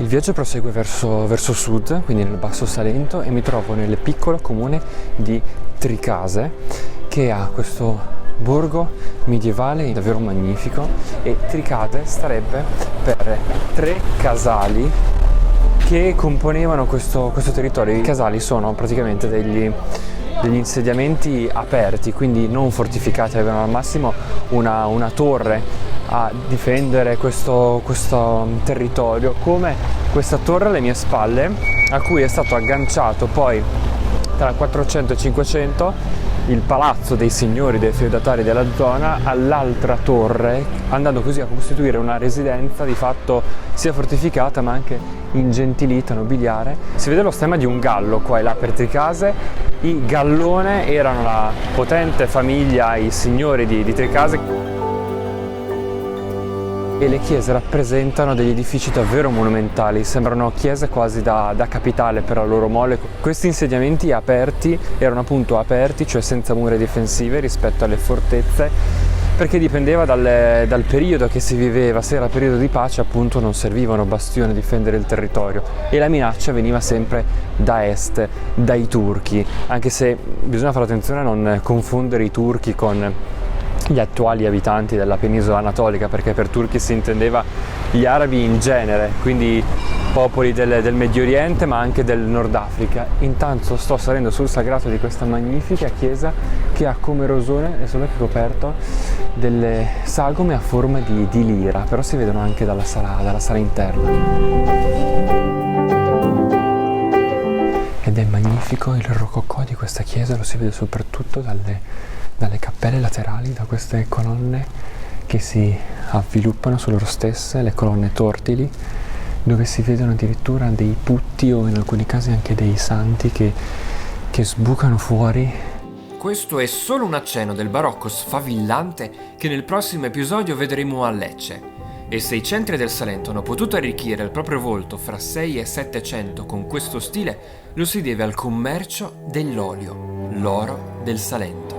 Il viaggio prosegue verso sud, quindi nel Basso Salento, e mi trovo nel piccolo comune di Tricase, che ha questo borgo medievale davvero magnifico, e Tricase starebbe per 3 casali che componevano questo territorio. I casali sono praticamente degli insediamenti aperti, quindi non fortificati, avevano al massimo una torre a difendere questo territorio, come questa torre alle mie spalle, a cui è stato agganciato poi tra il 400 e il 500 il palazzo dei signori, dei feudatari della zona, all'altra torre, andando così a costituire una residenza di fatto sia fortificata ma anche ingentilita, nobiliare. Si vede lo stemma di un gallo qua e là per Tricase. I Gallone erano la potente famiglia, i signori di Tricase, e le chiese rappresentano degli edifici davvero monumentali, sembrano chiese quasi da capitale per la loro mole. Questi insediamenti erano appunto aperti, cioè senza mura difensive rispetto alle fortezze, perché dipendeva dal periodo che si viveva. Se era periodo di pace, appunto, non servivano bastioni a difendere il territorio, e la minaccia veniva sempre da est, dai turchi, anche se bisogna fare attenzione a non confondere i turchi con gli attuali abitanti della penisola anatolica, perché per turchi si intendeva gli arabi in genere, quindi popoli del Medio Oriente ma anche del Nord Africa. Intanto sto salendo sul sagrato di questa magnifica chiesa che ha come rosone e solo che coperto delle sagome a forma di lira, però si vedono anche dalla sala interna. Ed è magnifico il rococò di questa chiesa, lo si vede soprattutto dalle cappelle laterali, da queste colonne che si avviluppano su loro stesse, le colonne tortili, dove si vedono addirittura dei putti o in alcuni casi anche dei santi che sbucano fuori. Questo è solo un accenno del barocco sfavillante che nel prossimo episodio vedremo a Lecce. E se i centri del Salento hanno potuto arricchire il proprio volto fra 6 e 700 con questo stile, lo si deve al commercio dell'olio, l'oro del Salento.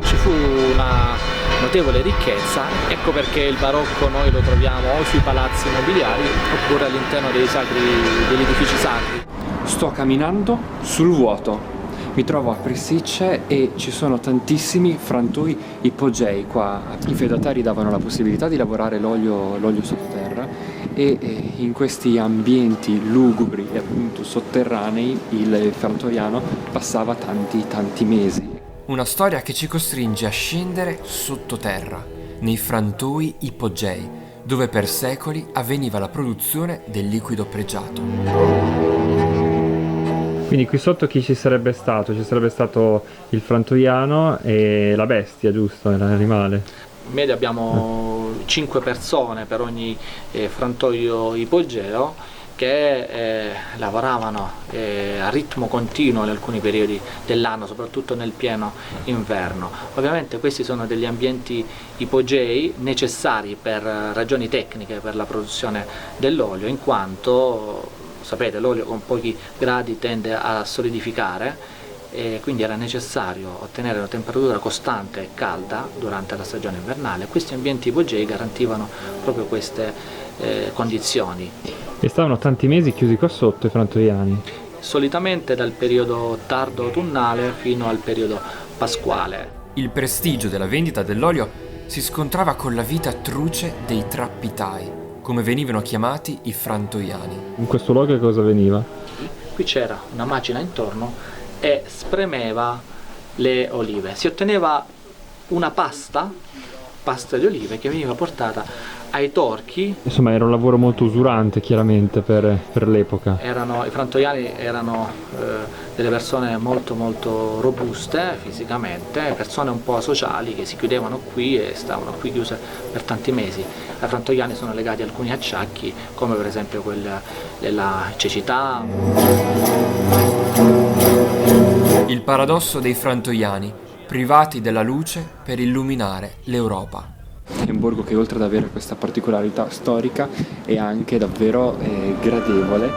Ci fu una notevole ricchezza, ecco perché il barocco noi lo troviamo o sui palazzi nobiliari oppure all'interno degli edifici sacri. Sto camminando sul vuoto, mi trovo a Presicce e ci sono tantissimi frantoi ipogei qua. I feudatari davano la possibilità di lavorare l'olio sottoterra, e in questi ambienti lugubri e appunto sotterranei il frantoiano passava tanti mesi. Una storia che ci costringe a scendere sottoterra, nei frantoi ipogei, dove per secoli avveniva la produzione del liquido pregiato. Quindi qui sotto chi ci sarebbe stato? Ci sarebbe stato il frantoiano e la bestia, giusto? L'animale. In media abbiamo 5 persone per ogni frantoio ipogeo che lavoravano a ritmo continuo in alcuni periodi dell'anno, soprattutto nel pieno inverno. Ovviamente questi sono degli ambienti ipogei necessari per ragioni tecniche per la produzione dell'olio, in quanto sapete l'olio con pochi gradi tende a solidificare, e quindi era necessario ottenere una temperatura costante e calda durante la stagione invernale. Questi ambienti ipogei garantivano proprio queste condizioni. E stavano tanti mesi chiusi qua sotto i frantoiani? Solitamente dal periodo tardo autunnale fino al periodo pasquale. Il prestigio della vendita dell'olio si scontrava con la vita truce dei trappitai, come venivano chiamati i frantoiani. In questo luogo cosa veniva? Qui c'era una macina intorno e spremeva le olive. Si otteneva una pasta di olive che veniva portata ai torchi. Insomma era un lavoro molto usurante chiaramente per l'epoca. I frantoiani erano delle persone molto robuste fisicamente, persone un po' asociali che si chiudevano qui e stavano qui chiuse per tanti mesi. Ai frantoiani sono legati alcuni acciacchi, come per esempio quella della cecità. Il paradosso dei frantoiani, privati della luce per illuminare l'Europa. È un borgo che oltre ad avere questa particolarità storica è anche davvero gradevole.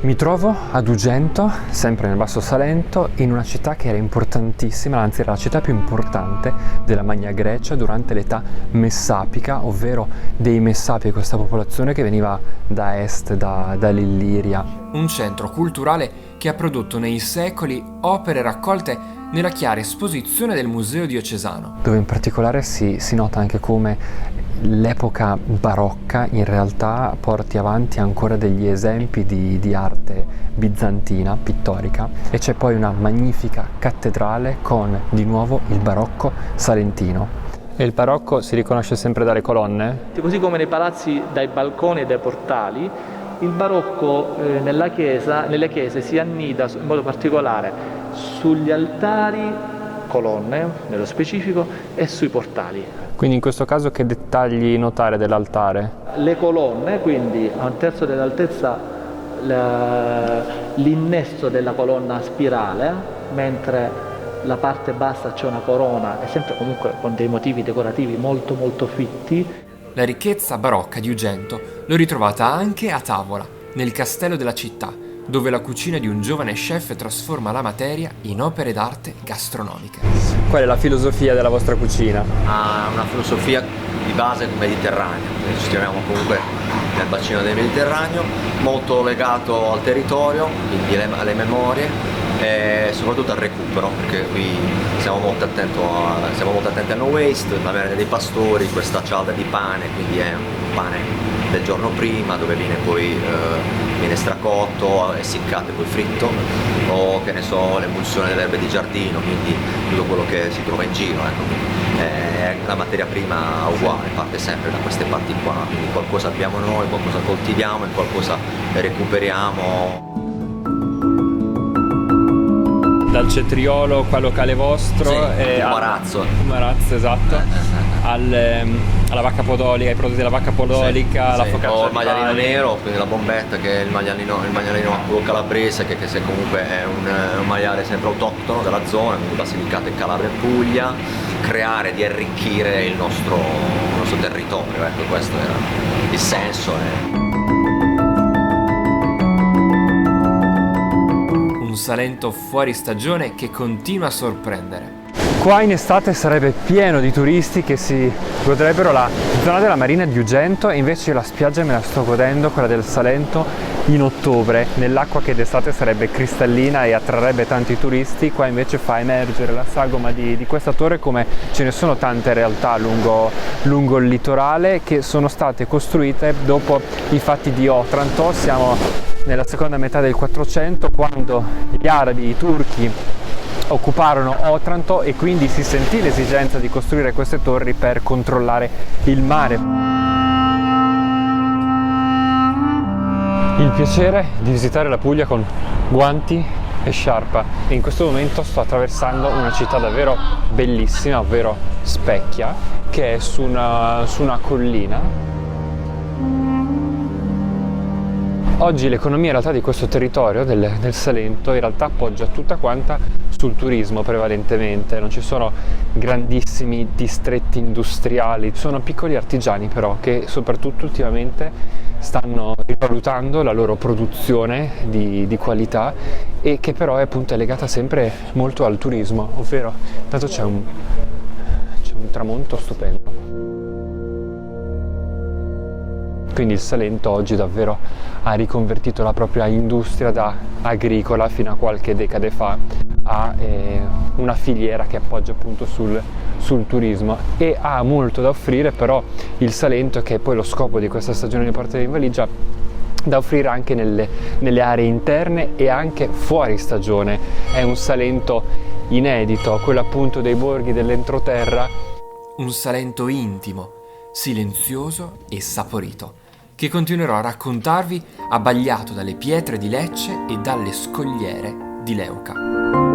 Mi trovo ad Ugento, sempre nel Basso Salento, in una città che era importantissima, anzi era la città più importante della Magna Grecia durante l'età messapica, ovvero dei Messapi, questa popolazione che veniva da est, dall'Illiria. Un centro culturale che ha prodotto nei secoli opere raccolte nella chiara esposizione del Museo Diocesano, dove in particolare si nota anche come l'epoca barocca in realtà porti avanti ancora degli esempi di arte bizantina, pittorica, e c'è poi una magnifica cattedrale con di nuovo il barocco salentino. E il barocco si riconosce sempre dalle colonne? Così come nei palazzi dai balconi e dai portali, il barocco nelle chiese si annida in modo particolare sugli altari, colonne nello specifico, e sui portali. Quindi in questo caso che dettagli notare dell'altare? Le colonne, quindi a un terzo dell'altezza l'innesto della colonna spirale, mentre la parte bassa c'è una corona, e sempre comunque con dei motivi decorativi molto molto fitti. La ricchezza barocca di Ugento l'ho ritrovata anche a tavola, nel castello della città, dove la cucina di un giovane chef trasforma la materia in opere d'arte gastronomiche. Qual è la filosofia della vostra cucina? Ha una filosofia di base mediterranea, noi ci troviamo comunque nel bacino del Mediterraneo, molto legato al territorio, quindi alle memorie e soprattutto al recupero, perché qui siamo molto attenti al no waste, la merenda dei pastori, questa cialda di pane, quindi è un pane del giorno prima dove viene stracotto, essiccato e poi fritto, o che ne so, l'emulsione delle erbe di giardino, quindi tutto quello che si trova in giro, la materia prima uguale, parte sempre da queste parti qua, quindi qualcosa abbiamo noi, qualcosa coltiviamo e qualcosa recuperiamo. Dal cetriolo, qua locale vostro, Sì, e Umarazzo. Umarazzo, esatto, alla vacca podolica, ai prodotti della vacca podolica, la focaccia o il di maialino pane. nero, quindi la bombetta, che è il maialino quello calabrese, che se comunque è un maiale sempre autoctono della zona, quindi Basilicata e Calabria e Puglia, creare di arricchire il nostro territorio, ecco, questo era il senso. Un Salento fuori stagione che continua a sorprendere. Qua in estate sarebbe pieno di turisti che si godrebbero la zona della marina di Ugento, e invece la spiaggia me la sto godendo, quella del Salento, in ottobre, nell'acqua che d'estate sarebbe cristallina e attrarrebbe tanti turisti. Qua invece fa emergere la sagoma di questa torre, come ce ne sono tante realtà lungo il litorale che sono state costruite dopo i fatti di Otranto. Siamo nella seconda metà del 400, quando gli arabi, i turchi, occuparono Otranto, e quindi si sentì l'esigenza di costruire queste torri per controllare il mare. Il piacere di visitare la Puglia con guanti e sciarpa, e in questo momento sto attraversando una città davvero bellissima, ovvero Specchia, che è su una collina. Oggi l'economia in realtà di questo territorio del Salento in realtà appoggia tutta quanta sul turismo prevalentemente, non ci sono grandissimi distretti industriali, sono piccoli artigiani però che soprattutto ultimamente stanno rivalutando la loro produzione di qualità, e che però è appunto legata sempre molto al turismo, ovvero tanto c'è un tramonto stupendo. Quindi il Salento oggi davvero ha riconvertito la propria industria da agricola fino a qualche decade fa a una filiera che appoggia appunto sul turismo, e ha molto da offrire però il Salento, che è poi lo scopo di questa stagione di Porta in Valigia, da offrire anche nelle aree interne e anche fuori stagione. È un Salento inedito, quello appunto dei borghi dell'entroterra. Un Salento intimo, silenzioso e saporito, che continuerò a raccontarvi abbagliato dalle pietre di Lecce e dalle scogliere di Leuca.